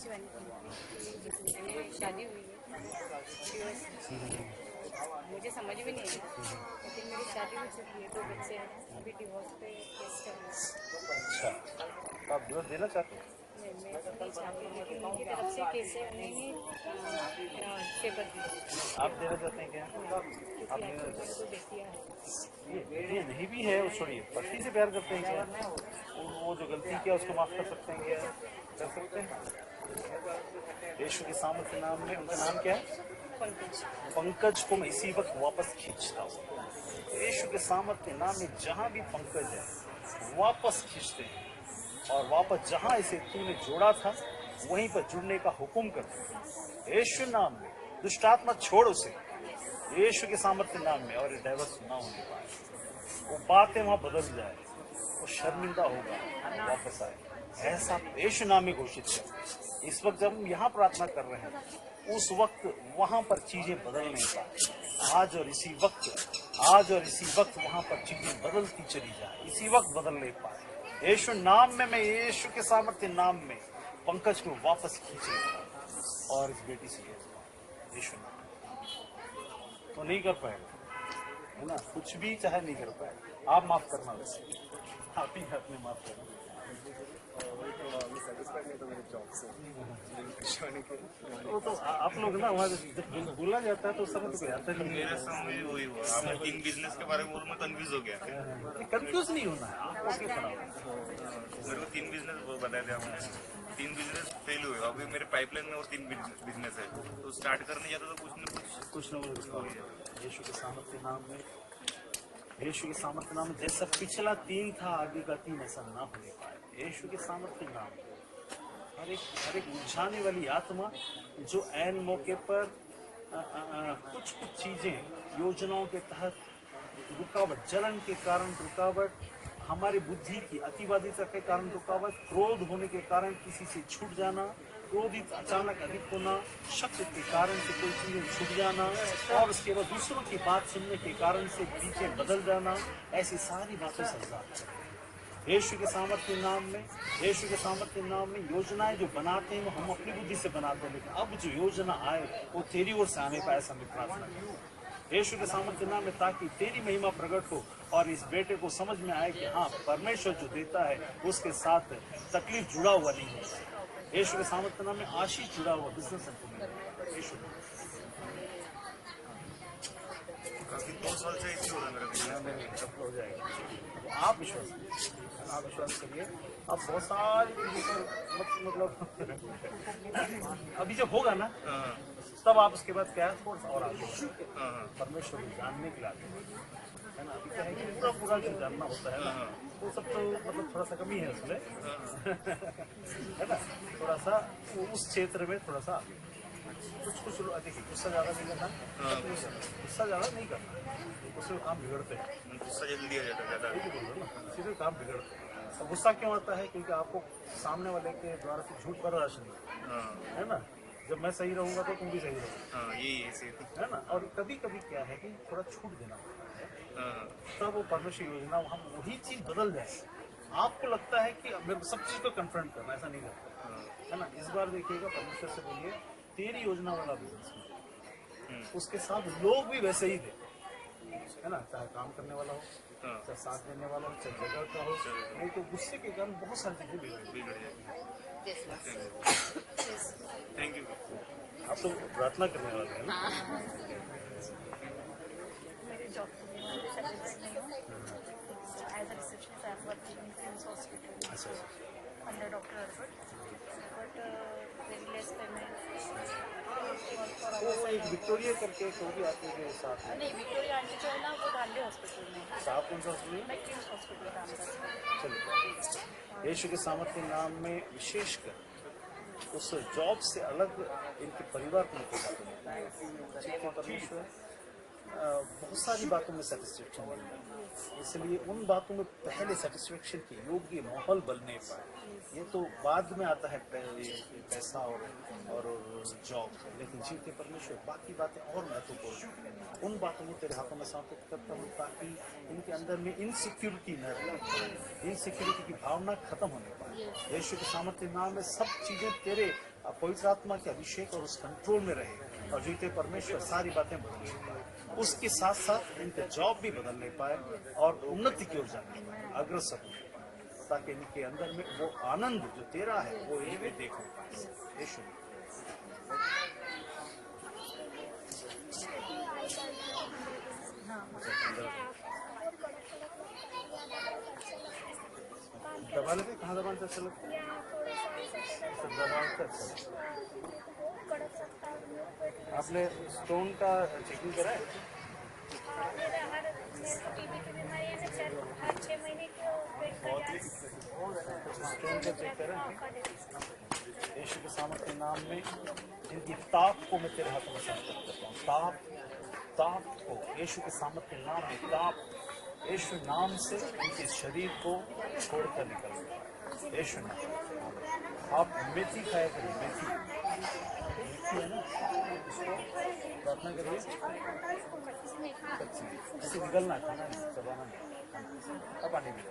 शिवानी कुमार। मेरी शादी हुई है मुझे समझ भी नहीं है, लेकिन मेरी शादी हो चुकी है, 2 बच्चे हैं, अभी डिवोर्स पे केस कर रही हूँ। अच्छा, तो आप डिवोर्स देना चाहते हैं? मैं नहीं चाहती, लेकिन उनकी तरफ से केस है, उन्हें ही पेपर दिया। आप देना चाहते हैं क्या? आप मेरे को बेटियाँ हैं। ये नहीं भी है, वो छोड़िए, पति से प्यार करते हैं क्या? वो जो गलती किया उसको माफ कर सकते हैं क्या? कर सकते हैं। यीशु के सामर्थ्य नाम में, उनका नाम क्या है? पंकज को मैं इसी वक्त वापस खींचता हूँ। यीशु के सामर्थ्य नाम में जहाँ भी पंकज है वापस खींचते हैं, और वापस जहाँ इसे तूने जोड़ा था वहीं पर जुड़ने का हुक्म करते हैं। यीशु नाम में दुष्ट आत्मा छोड़ उसे, यीशु के सामर्थ्य नाम में, और ये डाइवर्स ना होने पाए, वो बातें वहां बदल जाए, वो शर्मिंदा होगा, वापस आए, ऐसा यीशु नाम में घोषित कर। इस वक्त जब हम यहाँ प्रार्थना कर रहे हैं, उस वक्त वहां पर चीजें बदल नहीं पाए। आज और इसी वक्त वहां पर चीजें बदलती चली जाए, इसी वक्त बदल नहीं पाए। यीशु नाम में, मैं यीशु के सामर्थ्य नाम में पंकज को वापस खींच लेता हूं और इस बेटी से यीशु नाम तो नहीं कर पाएगा, है ना? कुछ भी चाहे नहीं कर पाएगा। आप माफ करना, वैसे आप ही हाथ में माफ करना। वो तो आप लोग ना वहाँ जब बोला जाता है तो समय तो कोई आता नहीं। मेरे सामने वही हुआ, आपने 3 बिजनेस के बारे में बोला, मैं कंफ्यूज हो गया। कंफ्यूज नहीं होना है आपको, क्या खड़ा होना मेरे को 3 बिजनेस बताए थे आपने, 3 बिजनेस फेल हुए, अभी मेरे पाइपलाइन में और 3 बिजनेस है, तो स्टार्ट करने जाता तो कुछ न कुछ। यीशु के सामर्थ्य नाम में, यीशु के सामर्थ्य नाम में, जैसा पिछला 3 था आगे का 3 ऐसा ना होने पाए। यीशु के सामर्थ्य नाम में हर एक उलझाने वाली आत्मा जो ऐन मौके पर कुछ चीजें योजनाओं के तहत रुकावट, जलन के कारण रुकावट, हमारी बुद्धि की अतिवादिता के कारण रुकावट, क्रोध होने के कारण किसी से छूट जाना, क्रोधित अचानक अधिक होना, शब्द के कारण से कोई चीजें छूट जाना, और उसके बाद दूसरों की बात सुनने के कारण से चीजें बदल जाना, ऐसी सारी बातें संसार यीशु के सामर्थ्य नाम में, यीशु के सामर्थ्य नाम में योजनाएं जो बनाते हैं वो हम अपनी बुद्धि से बनाते हैं, लेकिन अब जो योजना आए वो तेरी ओर से आने पाए, समय प्रार्थना करें यीशु के सामर्थ्य नाम में, ताकि तेरी महिमा प्रकट हो और इस बेटे को समझ में आए कि हाँ, परमेश्वर जो देता है उसके साथ तकलीफ जुड़ा हुआ नहीं होता। यीशु के सामर्थ्य नाम में आशीष जुड़ा हुआ बिजनेस यीशु काफी 2 साल से इश्यू हो रहा है मेरा, सफल हो जाएगा। आप विश्वास करिए। अब बहुत सारी चीजों पर मतलब अभी जब होगा ना तब आप उसके बाद क्या है, थोड़ा सा और आगे परमेश्वर को जानने के लिए, है ना? अभी क्या है कि पूरा जो जानना होता है ना, वो सब तो मतलब थोड़ा सा कमी है उसमें, है ना? थोड़ा सा उस क्षेत्र में थोड़ा सा कुछ देखिए, गुस्सा ज्यादा नहीं करना, गुस्सा ज्यादा नहीं करना, उससे काम बिगड़ते हैं, गुस्सा जल्दी आ जाता है ज्यादा, सीधे काम बिगड़ते हैं। अब गुस्सा क्यों आता है? क्योंकि आपको सामने वाले के द्वारा से झूठ बर्दाश्त नहीं, है ना? जब मैं सही रहूंगा तो तुम भी सही रहोगे, यही है ना? और कभी कभी क्या है कि थोड़ा छूट देना पड़ता है, तब वो परमेश्वर योजना हम वही चीज बदल जाए। आपको लगता है कि मेरे को सब चीज को कन्फ्रंट करना, ऐसा नहीं करता, है ना? इस बार देखिएगा, परमेश्वर से बोलिए तेरी योजना वाला बिजनेस, उसके साथ लोग भी वैसे ही थे, है ना? चाहे काम करने वाला हो, चाहे साथ देने वाला हो, चाहे जगह का हो, नहीं तो गुस्से के कारण बहुत सारी चीजें बिगड़ जाएगी। Thank you. आप तो प्रार्थना करने वाले हैं ना? मेरे job as a receptionist I am working in KIMS hospital under doctor अर्बट, बट वेरी लेस पेमेंट। वो एक विक्टोरिया करके कोई भी आते हैं साथ में? नहीं, विक्टोरिया आंटी जो है ना वो धांधे हॉस्पिटल में, साहब कौन सा हॉस्पिटल? मैं किम्स हॉस्पिटल काम करती हूँ। चलिए, यीशु के सामर्थ्य नाम में विशेषकर उस जॉब से अलग इनके परिवार को लेकर परमेश्वर बहुत सारी बातों में सेटिस्फेक्शन मिल रहा है, इसलिए उन बातों में पहले सेटिस्फेक्शन के योग्य माहौल बनने पाए। ये तो बाद में आता है पैसा और जॉब, लेकिन जीवते परमेश्वर बाकी बातें और महत्वपूर्ण हैं। उन बातों को तेरे हाथों में समर्पित करता हूँ ताकि इनके अंदर में इनसिक्योरिटी न रहे, इनसिक्योरिटी की भावना खत्म होने पाए। यीशु के सामर्थ्य नाम में सब चीजें तेरे पवित्र आत्मा के अभिषेक और उस कंट्रोल में रहे और जीवते परमेश्वर सारी बातें बदलने पाए। उसके साथ साथ इनके जॉब भी बदलने पाए और उन्नति की ओर जाने पाए, अग्रसर होने पाए, ताकि इनके अंदर में वो आनंद जो तेरा है वो इनमें देख पाए। यीशु दबा लेते, कहाँ दबाना अच्छा लगता है? आपने स्टोन का चेकिंग करा है? स्टोन का चेक करा है? यीशु के सामर्थ्य नाम में इनकी ताप को मैं तेरे हाथों में समर्पित करता हूँ। ताप को यीशु के सामर्थ्य नाम में ताप यीशु नाम से इनके शरीर को छोड़कर निकल। यीशु नाम आप मेथी खाया करिए, मेथी है ना, इसको प्रार्थना करिए। इसे निकलना, खाना नहीं, चबाना नहीं, अब पानी भी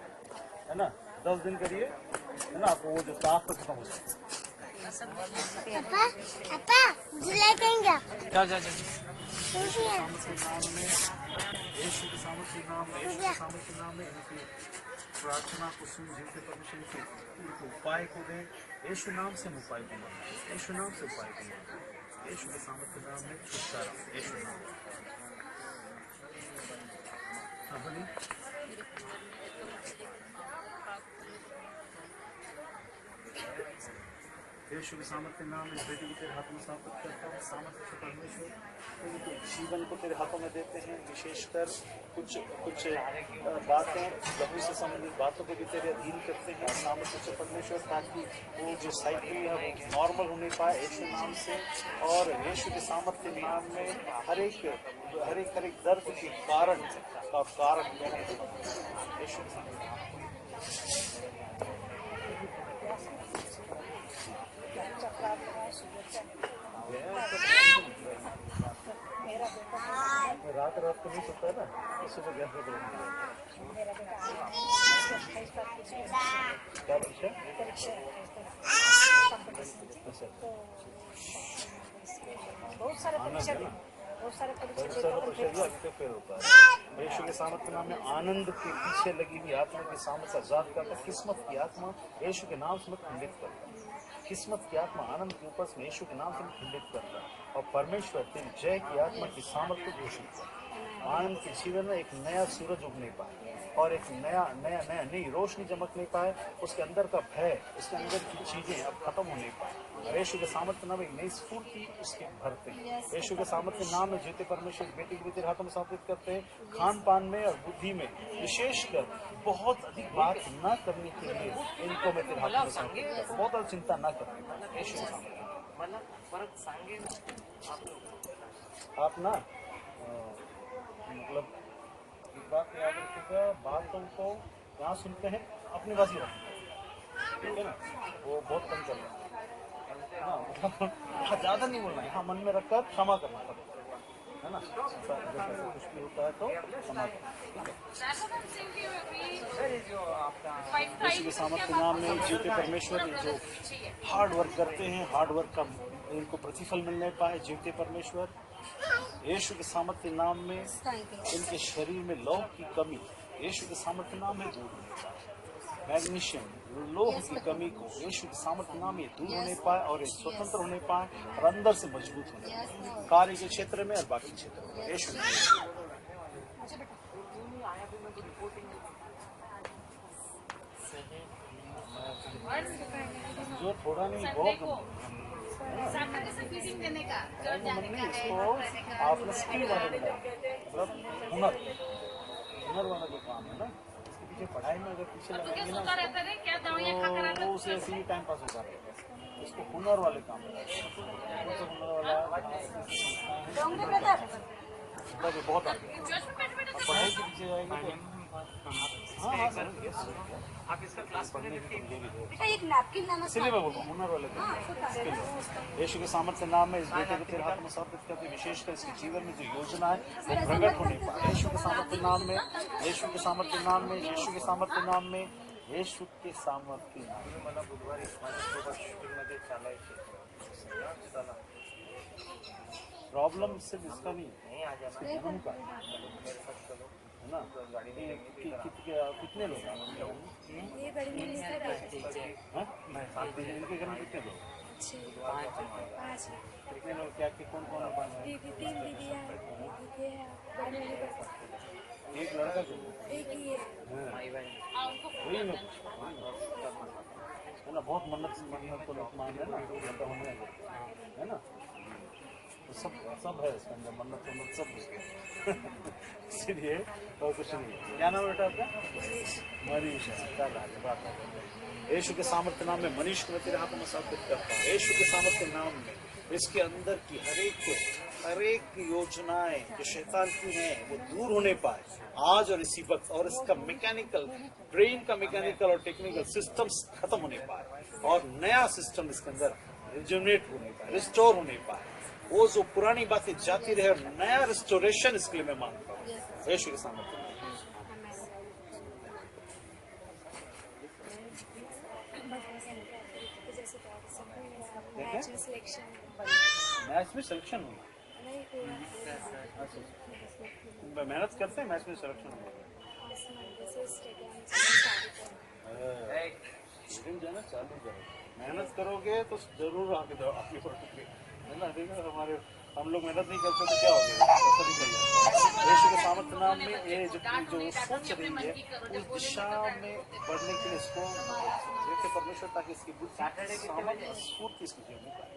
है ना। 10 दिन करिए, है ना, आपको वो जो ताप खत्म हो जाए। यीशु के सामर्थ्य नाम में इनकी प्रार्थना को सुन, जीवते परमेश्वर के उपाय को दे। यीशु नाम से उपाय को मांगे, यीशु नाम से उपाय को मांगे। यीशु के सामर्थ्य नाम में छुटकारा, यीशु नाम। हाँ बोलिए। यीशु के सामर्थ्य नाम में इस बेटी को तेरे हाथों में समर्पित करता हूँ। सामर्थ्य से परमेश्वर उनके जीवन को तेरे हाथों में देते हैं, विशेषकर कुछ बातें, प्रभु से संबंधित बातों को भी तेरे अधीन करते हैं। सामर्थ्य से परमेश्वर ताकि वो जो साइकिल है वो नॉर्मल होने पाए यीशु नाम से। और यीशु के सामर्थ्य नाम में हर एक दर्द के कारण और कारक यीशु के सामर्थ्य रात को नहीं सोता है ना, सुबह गैस क्या बहुत सारे फेल होता है। यीशु के सामर्थ्य नाम में आनंद के पीछे लगी हुई आत्मा की सामर्थ्य आजाद करता, किस्मत की आत्मा यीशु के नाम से मैं खंडित करता हूँ। किस्मत की आत्मा आनंद के ऊपर से यीशु के नाम से मैं खंडित करता है और परमेश्वर तेरी जय की आत्मा की सामर्थ्य को घोषित करता है। आनंद के जीवन में एक नया सूरज उगने पाए और एक नई रोशनी चमकने पाए। उसके अंदर का भय, उसके अंदर की चीजें अब खत्म होने पाए। यीशु के सामर्थ्य नाम एक नई स्फूर्ति उसके भरते हैं। यीशु के सामर्थ्य नाम में जीते परमेश्वर बेटी को तेरे हाथों में समर्पित करते हैं। खान पान में और बुद्धि में विशेषकर बहुत अधिक बात न करने के लिए इनको मैं तेरे हाथों में समर्पित करता हूँ। बहुत अधिक चिंता न करने। यीशु के सामर्थ्य आप ना मतलब एक बात याद रखिएगा, बातों को जहाँ सुनते हैं अपनी बात ही रखें, ठीक है ना, वो बहुत कम कर रहे हैं। हाँ ज़्यादा नहीं बोलना है, हाँ मन में रखकर क्षमा करना है ना, जैसे कुछ भी होता है तो क्षमा करना। यीशु के सामर्थ्य नाम में जीवते परमेश्वर जो हार्ड वर्क करते हैं, हार्ड वर्क का इनको प्रतिफल मिलने पाए। जीवते परमेश्वर यीशु के सामर्थ्य नाम में इनके शरीर में लौह की कमी यीशु के सामर्थ्य नाम में दूर होने पाए। मैग्नीशियम लोह की कमी को यीशु के सामर्थ्य नाम में दूर होने पाए और ये स्वतंत्र होने पाए और अंदर से मजबूत होने पाए, कार्य के क्षेत्र में और बाकी क्षेत्रों में। यीशु जो थोड़ा नहीं बहुत इसको आपने स्किल वाला बनाया, मतलब हुनर वाला जो काम है ना, इसके पीछे पढ़ाई में अगर पीछे लगाएंगे ना तो उसे ऐसे ही टाइम पास होता रहेगा। इसको हुनर वाले काम बहुत आगे पढ़ाई के पीछे जाएंगे तो हाँ हाँ सर, yes. आप इसका क्लास में देखिए। बेटा एक नैपकिन लाना इसीलिए मैं बोल रहा हूँ हुनर वाले को। यीशु के सामर्थ्य नाम में इस बेटे को तेरे हाथ में समर्पित करते, विशेषकर इसके जीवन में जो योजना है वो प्रकट होने पाए। यीशु के सामर्थ्य नाम में, यीशु के सामर्थ्य नाम में, यीशु के सामर्थ्य नाम में, यीशु के सामर्थ्य नाम में। मला बुधवारी माझ्यासोबत शूटिंगमध्ये चालायचे चला प्रॉब्लम सिर्फ इसका नहीं है, नहीं आ जाना इसके जन्म का है ना। कितने लोग हैं? ये बड़ी मम्मी का हाँ? इनके घर में कितने लोग? 5 कितने लोग क्या कौन कौन है? दीदी 3 दीदियाँ हैं, दीदी है बड़ी मम्मी का एक लड़का को एक ही है। वही लोग है ना। बहुत मन्नत तो लोग मान रहे ना, मतलब होने है ना। तो सब सब है इसके अंदर, मन्नत सब इसलिए और कुछ नहीं। क्या नाम है बेटा आपका? मनीष है। क्या बात है। यीशु के सामर्थ्य नाम में मनीष को मैं तेरे हाथों में समर्पित करता हूँ। यीशु के सामर्थ्य नाम में इसके अंदर की हर एक योजनाएं जो शैतान की हैं वो दूर होने पाए आज और इसी वक्त, और इसका मैकेनिकल ब्रेन का मैकेनिकल और टेक्निकल सिस्टम्स खत्म होने पाए और नया सिस्टम इसके अंदर रिजुनेट होने पाए, रिस्टोर होने पाए। वो जो पुरानी बातें जाती रहे और नया रिस्टोरेशन इसके लिए मैं मांगता हूँ यीशु के सामर्थ्य। मैच में सिलेक्शन मैच में सिलेक्शन हुआ, नहीं हुआ। मेहनत करते हैं मैच में सिलेक्शन हुआ। स्टेडियम जाना चालू करो, मेहनत करोगे तो जरूर आगे आपके पड़ोगे है ना। देखो हमारे हम लोग मेहनत नहीं करते तो क्या हो गया, ऐसा नहीं कर जाता। यीशु के सामर्थ्य नाम में ये जो सोच रही है उस दिशा में बढ़ने के लिए इसको देखते परमेश्वर, ताकि इसकी बुद्धि सामर्थ्य और स्फूर्ति इसकी जीवन में पाए।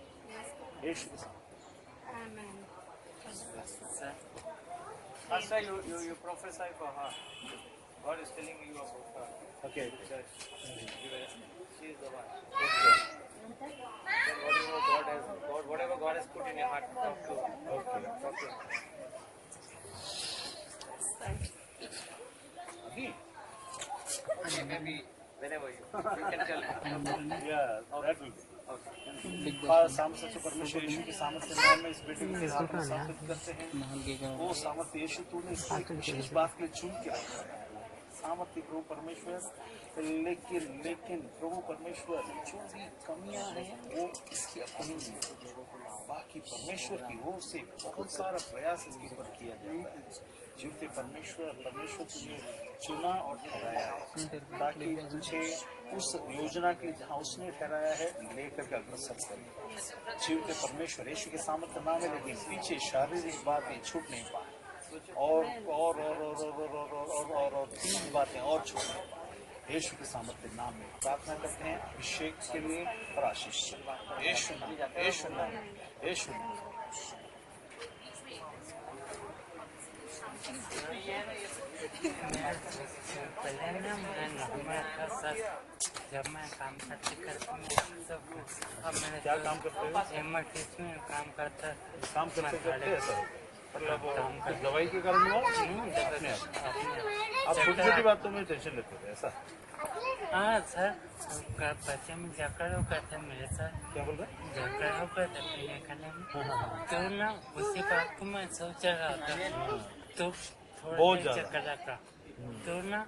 यीशु के सामर्थ्य। Pastor, you prophesy for her. God is telling you about her. Okay. She is the one. Whatever God has put in your heart, talk to her. Okay. Talk to her. अभी Maybe whenever you can tell her. Yeah, that will be. सामर्थ्य परमेश्वर यीशु के सामर्थ्य नाम में इस बेटे को तेरे हाथ में समर्पित करते हैं। वो सामर्थ्य यीशु तूने इसको एक विशेष बात के लिए चुन के रखा है। सामर्थ्य प्रभु परमेश्वर, लेकिन प्रभु परमेश्वर जो भी कमियां हैं वो इसकी अपनी है, बाकी परमेश्वर की ओर से बहुत सारा प्रयास इसके ऊपर किया जाता है। जीवते परमेश्वर तुझे चुना और ठहराया है ताकि तुझे उस योजना के जहाँ उसने ठहराया है लेकर के अग्रसर करे। जीवते परमेश्वर यीशु के सामर्थ्य नाम है, लेकिन पीछे शारीरिक बातें छूट नहीं पाए और 3 बातें और छूट नहीं पाए। यीशु के सामर्थ्य नाम में प्रार्थना करते हैं अभिषेक के लिए और आशीष के लिए। यीशु नाम, यीशु नाम, यीशु नाम। पहले ना मैं नॉर्मल था सर, जब मैं काम करते सब अब मैंने क्या काम करते हो? एमआरटीसी में काम करता काम करते करते हैं सर, मतलब काम कर दवाई के कारण हुआ अपने आप छोटी छोटी बातों में टेंशन लेते थे ऐसा? हाँ सर, बच्चे में झगड़ा होगा था मेरे साथ, क्या बोल रहे झगड़ा होगा था पीने खाने में, तो ना उसी बात को मैं सोच रहा था, तो बहुत थोड़ा ज्यादा। चक्कर का तो ना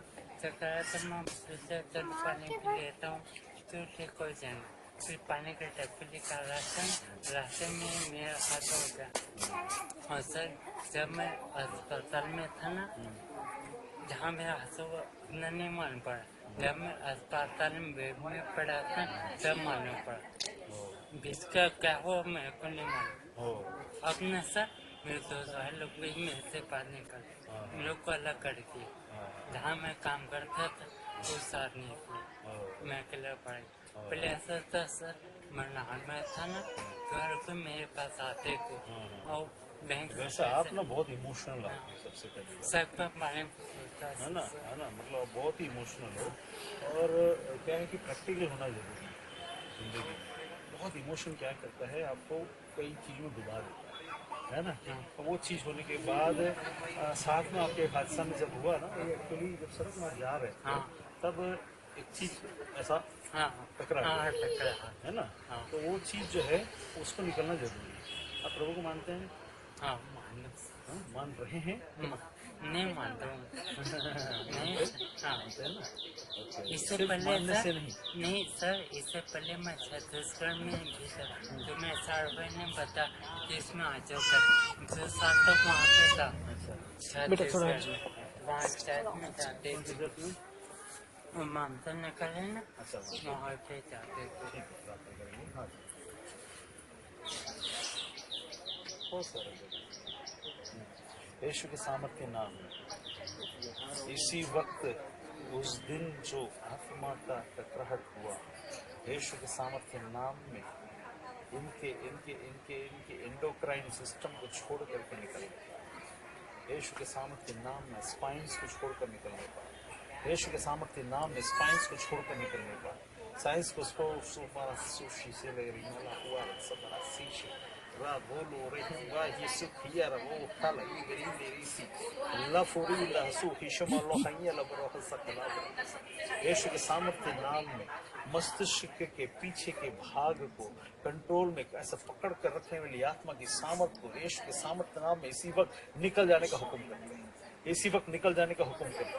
चक्कर तो मैं सोचा चल पानी पी लेता हूँ तो ठीक हो जाएगा। फिर पानी का टैप लेकर रास्ते में मेरा हाथ हो गया। और सर जब मैं अस्पताल में था ना, जहाँ मेरा हाथ हुआ उतना नहीं मालूम पड़ा, जब मैं अस्पताल में बेड में पड़ा था तब मालूम पड़ा। बीच का क्या हुआ मेरे को नहीं मालूम। अब न सर मेरे दोस्त भाई लोग भी मेरे से बात नहीं करते, मेरे को अलग कर दिए। जहाँ मैं काम करता था वो साथ नहीं किया, मैं अकेला पड़ा। पहले ऐसा था सर, मैं नहान में था ना, घर पे मेरे पास आते थे और बैंक वैसे आप ना बहुत इमोशनल हो सबसे पहले, सब पर पानी है ना, मतलब बहुत ही इमोशनल हो। और क्या है कि प्रैक्टिकल होना जरूरी है जिंदगी में। बहुत इमोशन क्या करता है, आपको कई चीज़ों में डुबा देता है। है ना। तो वो चीज होने के बाद साथ में आपके एक हादसा में जब हुआ ना, एक्चुअली जब सड़क में जा रहे थे तब एक चीज ऐसा टकरा गया, टकरा। है ना। तो वो चीज जो है उसको निकलना जरूरी है। आप प्रभु को मानते हैं? मान रहे हैं? नहीं मानता हूँ। नहीं, मानते हैं ना। इससे सिर्फ पहले मानने सर से नहीं। नहीं सर, इससे पहले मैं छत्तीसगढ़ में भी था, तो मैं सर भाई ने बता कि इसमें आ जाओ कर 2 साल तक वहाँ पे था छत्तीसगढ़ में। वहाँ चर्च में जाते थे, वो ममता नगर है ना, वहाँ पे जाते थे। बहुत सारे यीशु के सामर्थ्य नाम में इसी वक्त उस दिन जो आत्मा का टकराहट हुआ, यीशु के सामर्थ्य नाम में इनके इनके इनके इनके एंडोक्राइन सिस्टम को छोड़ करके निकल गए। यीशु के सामर्थ्य नाम में स्पाइन्स को छोड़कर निकलने पाए। यीशु के सामर्थ्य नाम में स्पाइन्स को छोड़कर निकलने पाए। साइंस को सुपारा सुशी से ले रही मला हुआ सबरा सीशे रा बोलो रही ये सुखिया रा वो खाला ये मेरी सी ला फोरी ला सु हिशमा लो हइया ला बरो सकला। यीशु के सामर्थ्य नाम में मस्तिष्क के पीछे के भाग को कंट्रोल में ऐसा पकड़ कर रखने वाली आत्मा की सामर्थ्य को यीशु के सामर्थ्य नाम में इसी वक्त निकल जाने का हुक्म करते हैं। इसी वक्त निकल जाने का हुक्म करते हैं।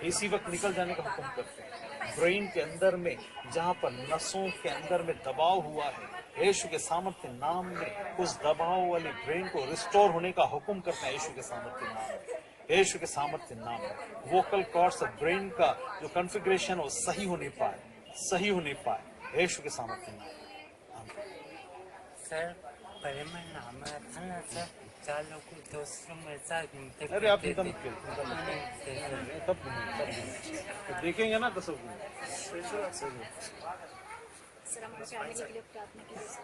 इसी वक्त निकल जाने का हुक्म करते हैं। ब्रेन के अंदर में जहां पर नसों के अंदर में दबाव हुआ है, यीशु के सामर्थ्य नाम में उस दबाव वाले ब्रेन को रिस्टोर होने का हुक्म करते हैं। यीशु के सामर्थ्य नाम में, यीशु के सामर्थ्य नाम में वोकल कॉर्ड्स ब्रेन का जो कॉन्फ़िगरेशन वो सही होने पाए, सही होने पाए। यीशु के सामर्थ्य नाम। सर पहले मैं नाम था ना सर, 4 लोग दोस्तों मेरे साथ घूमते अरे आप चिंता थे। मत करिए, तब तो देखेंगे ना तो सब सर हम उनसे आने के लिए प्रार्थना कीजिए सर।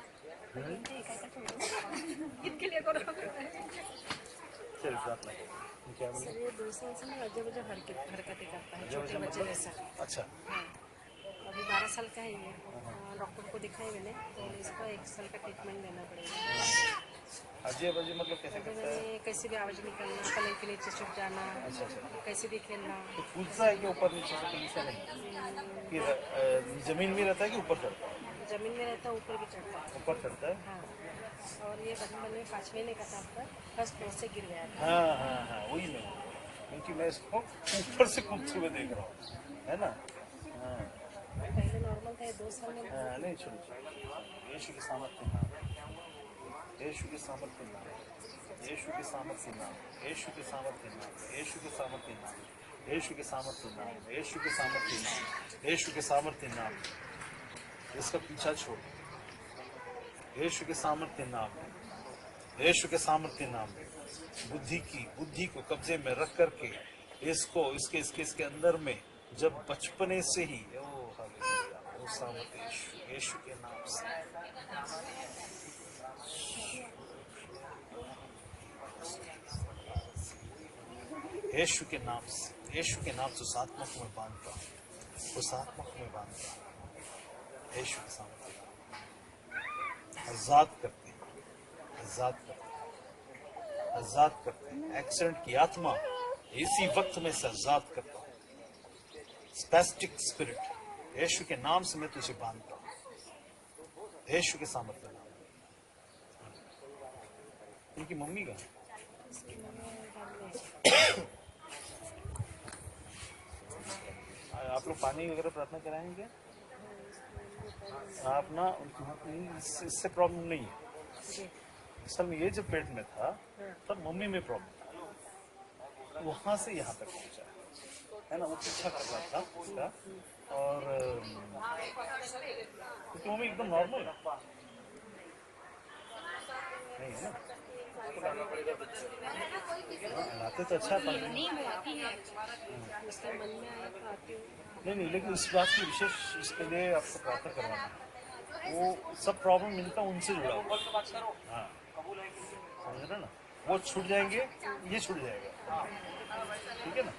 इनके लिए करो। चलिए प्रार्थना करें। क्या बोले? सर ये 2 साल से ना अजब अजब हरकतें करता है, छोटे बच्चे जैसा। अच्छा, हाँ, अभी 12 साल का है ये। डॉक्टर को दिखाई मैंने, तो इसका 1 साल का ट्रीटमेंट देना पड़ेगा। अजय बजे मतलब कैसे तो करता है? मैंने कैसे भी आवाज़ निकलना, पलंग के नीचे छुप जाना, कैसे भी खेलना। तो कूदता है कि ऊपर नीचे से कहीं से नहीं? कि जमीन में रहता है कि ऊपर चढ़ता है? जमीन में रहता है, ऊपर भी चढ़ता है। ऊपर चढ़ता है। हाँ, और ये बचपन में 5 महीने का था पर फर्स्ट फ्लोर से गिर गया था। हाँ, वही मैं, क्योंकि मैं इसको ऊपर से कूदते हुए देख रहा हूँ, है ना। हाँ, पहले नॉर्मल था, 2 साल में। नहीं छोड़ो। यीशु के सामर्थ्य नाम, यीशु के सामर्थ्य नाम, यीशु के सामर्थ्य नाम, यीशु के सामर्थ्य नाम, यीशु के सामर्थ्य नाम, यीशु के सामर्थ्य नाम, यीशु के सामर्थ्य नाम, यीशु के सामर्थ्य नाम। इसका पीछा छोड़। यीशु के सामर्थ्य नाम, यीशु के सामर्थ्य नाम में बुद्धि को कब्जे में रख करके इसको इसके अंदर में जब बचपने से ही वो सामर्थ्य यीशु के नाम से यीशु के नाम से, यीशु के नाम से उस आत्मा को मैं बांधता हूँ, उस आत्मा को मैं बांधता हूँ। यीशु के सामर्थ्य आजाद करते हैं, आजाद करते हैं, आजाद करते हैं। एक्सीडेंट की आत्मा इसी वक्त में से आजाद करता हूँ। स्पेस्टिक स्पिरिट, यीशु के नाम से मैं तुझे बांधता हूँ, यीशु के सामर्थ्य नाम। उनकी मम्मी का आप लोग पानी वगैरह प्रार्थना कराएंगे? आप ना इससे प्रॉब्लम नहीं है। असल में ये जब पेट में था तब मम्मी में प्रॉब्लम था, वहां से यहाँ तक पहुंचा है ना। वो पीछा कर रहा था उसका, और क्योंकि मम्मी एकदम नॉर्मल नहीं है ना। लाते तो अच्छा था, नहीं वो आती है, उसके मन में आया तो आती हूँ। नहीं, लेकिन इस बात की विशेष इसके लिए आपको प्रार्थना करवाना है। वो सब प्रॉब्लम इनका उनसे जुड़ा हुआ है। हाँ, समझ रहे ना, वो छूट जाएंगे, ये छूट जाएगा, ठीक है ना।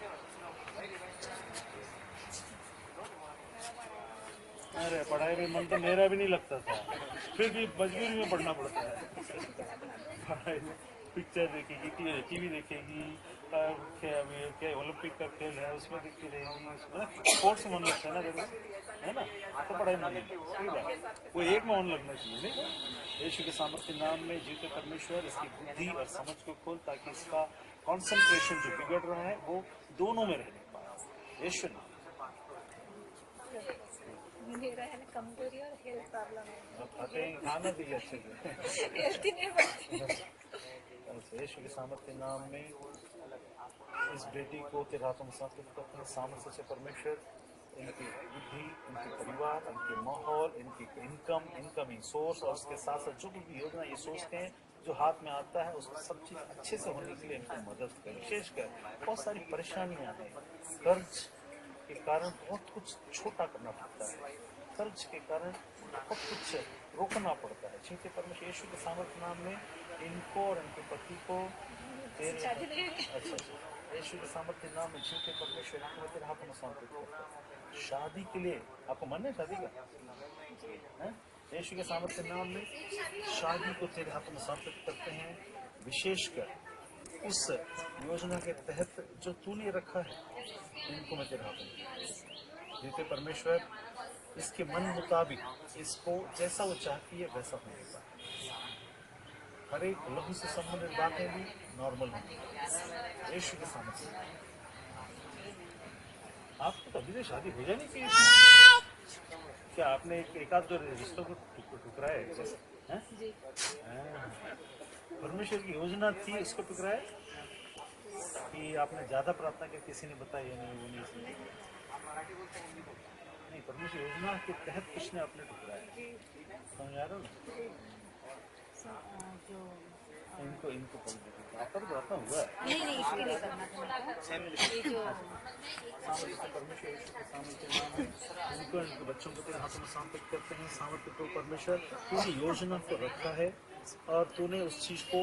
अरे पढ़ाई में मन तो मेरा भी नहीं लगता था, फिर भी मजबूरी में पढ़ना पड़ता है पढ़ाई में। पिक्चर देखेगी, टीवी देखेगी, क्या ओलंपिक का खेल है उसमें देखती रहेगी, स्पोर्ट्स में मन लगता है ना देखो, है ना, तो पढ़ाई मन लगता है, सही बात, वो एक में मन लगना चाहिए। देखो यीशु के सामर्थ्य नाम में जीते परमेश्वर इसकी बुद्धि और समझ को खोल, ताकि इसका कंसंट्रेशन जो बिगड़ रहा है वो दोनों में रहने पाए। यीशु नाम मेरा है ना कमजोरी और हेल्थ प्रॉब्लम है। खाते हैं, खाना भी अच्छे से। हेल्थ ही नहीं बनती। यीशु के सामर्थ्य नाम में इस बेटी को तेरे हाथों में समर्पित करते हैं। सामर्थ्य से परमेश्वर इनकी बुद्धि, इनके परिवार, इनके माहौल, इनकी इनकमिंग सोर्स और उसके साथ साथ जो भी योजना ये सोचते हैं जो हाथ में आता है उसको सब चीज अच्छे से होने के लिए इनको मदद करें। विशेषकर बहुत सारी परेशानियां हैं, कर्ज के कारण बहुत कुछ छोटा करना पड़ता है, कर्ज के कारण बहुत कुछ रोकना पड़ता है। जीते परमेश्वर यीशु के सामर्थ्य नाम में इनको और इनके पति को अच्छा यीशु के सामर्थ्य नाम में जीते परमेश्वर इनको तेरे हाथों में समर्पित करते हैं। शादी के लिए आपको मन है शादी का? यीशु के सामर्थ्य नाम में शादी को तेरे हाथों में समर्पित करते हैं। विशेषकर उस योजना के तहत जो तूने रखा है इनको मैं तेरे हाथों में जीते परमेश्वर इसके मन मुताबिक इसको जैसा वो चाहती है वैसा होने का, हर एक लहू से संबंधित बातें भी नॉर्मल होंगी यीशु के सामर्थ्य। आपको कभी से शादी हो जानी चाहिए? क्या आपने एक आध दो रिश्तों को टुकराया है? परमेश्वर की योजना थी उसको टुकराया कि आपने ज्यादा प्रार्थना की किसी ने बताया नहीं, वो नहीं सुनी? नहीं, परमेश्वर योजना के तहत कुछ ने आपने टुकराया, समझ आ रहा हो? इनको इनको आपका तो प्रार्थना हुआ है? नहीं इसके लिए करना था ये जो परमेश्वर इनको इनके बच्चों को तेरे हाथों में समर्पित करते हैं। सामर्थ्य को परमेश्वर पूरी योजना को रखा है और तूने उस चीज को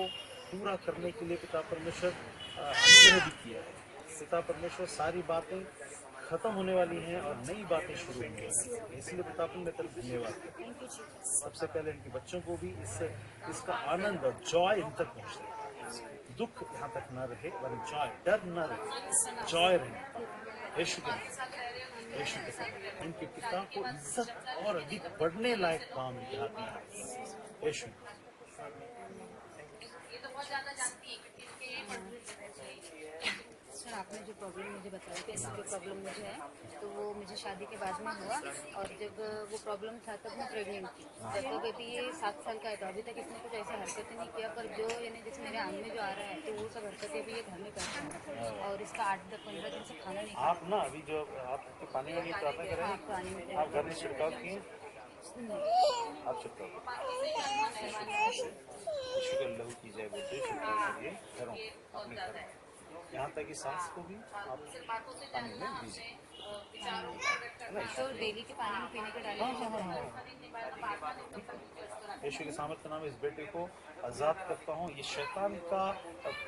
पूरा करने के लिए पिता परमेश्वर अनुग्रह भी किया है। पिता परमेश्वर सारी बातें खत्म होने वाली हैं और नई बातें शुरू होने वाली हैं, इसलिए पिता परमेश्वर तरफ धन्यवाद। सबसे पहले इनके बच्चों को भी इसका आनंद और जॉय इन तक पहुँचे, दुख यहाँ तक न रहे और जॉय, डर न रहे, जॉय रहे। यीशु के साथ इनके पिता को इज्जत और अधिक बढ़ने लायक काम इनके हाथ में है। यीशु सर आपने जो प्रॉब्लम मुझे बताई थी, ऐसी जो प्रॉब्लम मुझे है तो वो मुझे शादी के बाद में हुआ और जब वो प्रॉब्लम था तब मैं प्रेग्नेंट थी। जब तक अभी ये 7 साल का है तो अभी तक इसने कुछ ऐसी हरकतें नहीं किया, पर जो यानी जैसे मेरे आंग में जो आ रहा है तो वो सब हरकतें भी ये घर में करता है और इसका 8-15 दिन से खाना नहीं आप ना अभी जो आप पानी वाली प्रार्थना कर रहे हैं, आप घर में छिड़काव किए? आप छिड़काव लहू की जय बोलते छिड़काव करिए घरों अपने घर में, यहाँ तक कि सांस को भी आप पानी में दीजिए। तो डेली के पानी में पीने के डाले। यीशु के सामर्थ्य नाम इस बेटे को आजाद करता हूँ, ये शैतान का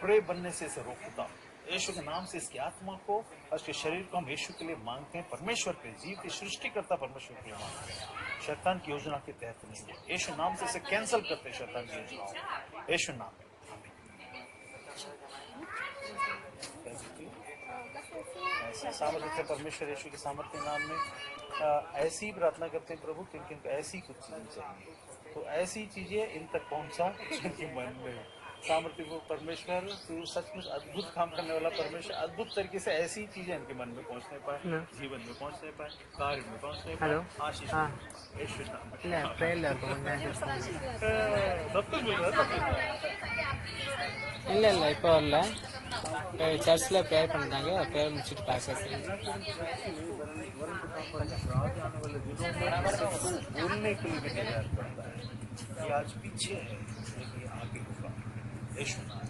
प्रे बनने से इसे रोकता हूँ। यीशु के नाम से इसकी आत्मा को और इसके शरीर को हम यीशु के लिए मांगते हैं, परमेश्वर के जीव की सृष्टि करता परमेश्वर के लिए मांगते हैं, शैतान की योजना के तहत नहीं। यीशु नाम से इसे कैंसिल करते हैं शैतान की योजनाओं, यीशु नाम। सामर्थ्य परमेश्वर यीशु के सामर्थ्य नाम में ऐसी प्रार्थना करते हैं प्रभु क्योंकि इनको ऐसी कुछ चीजें चाहिए, तो ऐसी चीजें इन तक पहुंचा जिनके मन में सामर्थ्य को परमेश्वर तू सचमुच अद्भुत काम करने वाला परमेश्वर अद्भुत तरीके से ऐसी चीजें इनके मन में पहुंचने पाए, जीवन में पहुंचने पाए, कार्य में पहुंचने पाए, आशीष यीशु नाम सब कुछ मिल रहा है। இல்லை இல்லை இப்போ வரல, சர்ச்சில் ப்ரேயர் பண்ணிட்டாங்க, ப்ரேயர் முடிச்சுட்டு பார்க்க बोलने के लिए भी तैयार करता है कि आज पीछे है लेकिन आगे होगा। यीशु नाम